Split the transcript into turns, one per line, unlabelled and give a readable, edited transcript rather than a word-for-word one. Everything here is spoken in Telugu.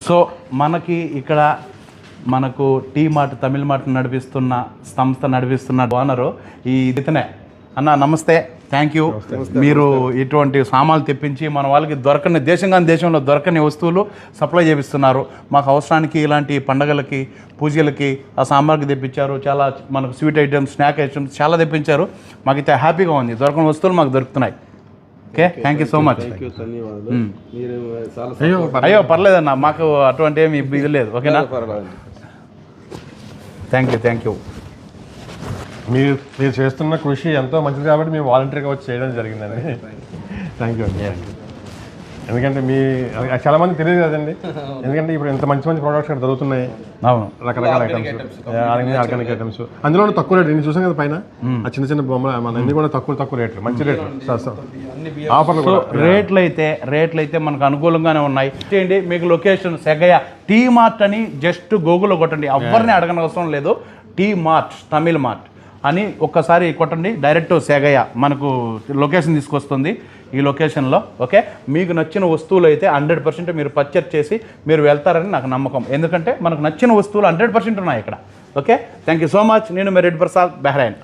సో మనకి ఇక్కడ మనకు టీ మార్ట్ తమిళ మార్ట్ నడిపిస్తున్న సంస్థ నడిపిస్తున్న ఓనరు ఈ ఇతనే. అన్న నమస్తే, థ్యాంక్ యూ. మీరు ఇటువంటి సామాన్లు తెప్పించి మన వాళ్ళకి దొరకని దేశంలో దొరకని వస్తువులు సప్లై చేపిస్తున్నారు. మాకు అవసరానికి ఇలాంటి పండగలకి పూజలకి ఆ సాంబార్కి తెప్పించారు. చాలా మనకు స్వీట్ ఐటమ్స్, స్నాక్ ఐటమ్స్ చాలా తెప్పించారు. మాకైతే హ్యాపీగా ఉంది. దొరకని వస్తువులు మాకు దొరుకుతున్నాయి. Okay, thank you so much. అయ్యో పర్లేదన్న, మాకు అటువంటి ఏమి ఇది లేదు. ఓకేనా, థ్యాంక్ యూ.
మీరు చేస్తున్న కృషి ఎంతో మంచిది కాబట్టి మేము వాలంటీర్గా వచ్చి చేయడం జరిగిందండి. థ్యాంక్ యూ అండి. ఎందుకంటే చాలా మంది తెలియదు కదండి. ఎందుకంటే ఇప్పుడు ఎంత మంచి ప్రోడక్ట్స్ ఇక్కడ దొరుకుతున్నాయి.
అవును,
రకరకాల ఐటమ్స్, ఆర్గానిక్ ఐటమ్స్, అందులో తక్కువ రేట్. నేను చూసాను కదా పైన ఆ చిన్న బొమ్మలు, మన అన్ని కూడా తక్కువ రేట్లు, మంచి రేట్లు, ఆఫర్లు.
రేట్లు అయితే మనకు అనుకూలంగానే ఉన్నాయి. చేయండి, మీకు లొకేషన్ సెగయ టీ మార్ట్ అని జస్ట్ గూగుల్లో కొట్టండి. ఎవరిని అడగని అవసరం లేదు. టీ మార్ట్, తమిళ మార్ట్ అని ఒక్కసారి కొట్టండి, డైరెక్ట్ సెగయ మనకు లొకేషన్ తీసుకొస్తుంది. ఈ లొకేషన్లో ఓకే, మీకు నచ్చిన వస్తువులు అయితే 100% మీరు పర్చేజ్ చేసి మీరు వెళ్తారని నాకు నమ్మకం. ఎందుకంటే మనకు నచ్చిన వస్తువులు 100% ఉన్నాయి ఇక్కడ. Okay, thank you so much. నేను మీ రెడ్డి ప్రసాద్, బహ్రైన్.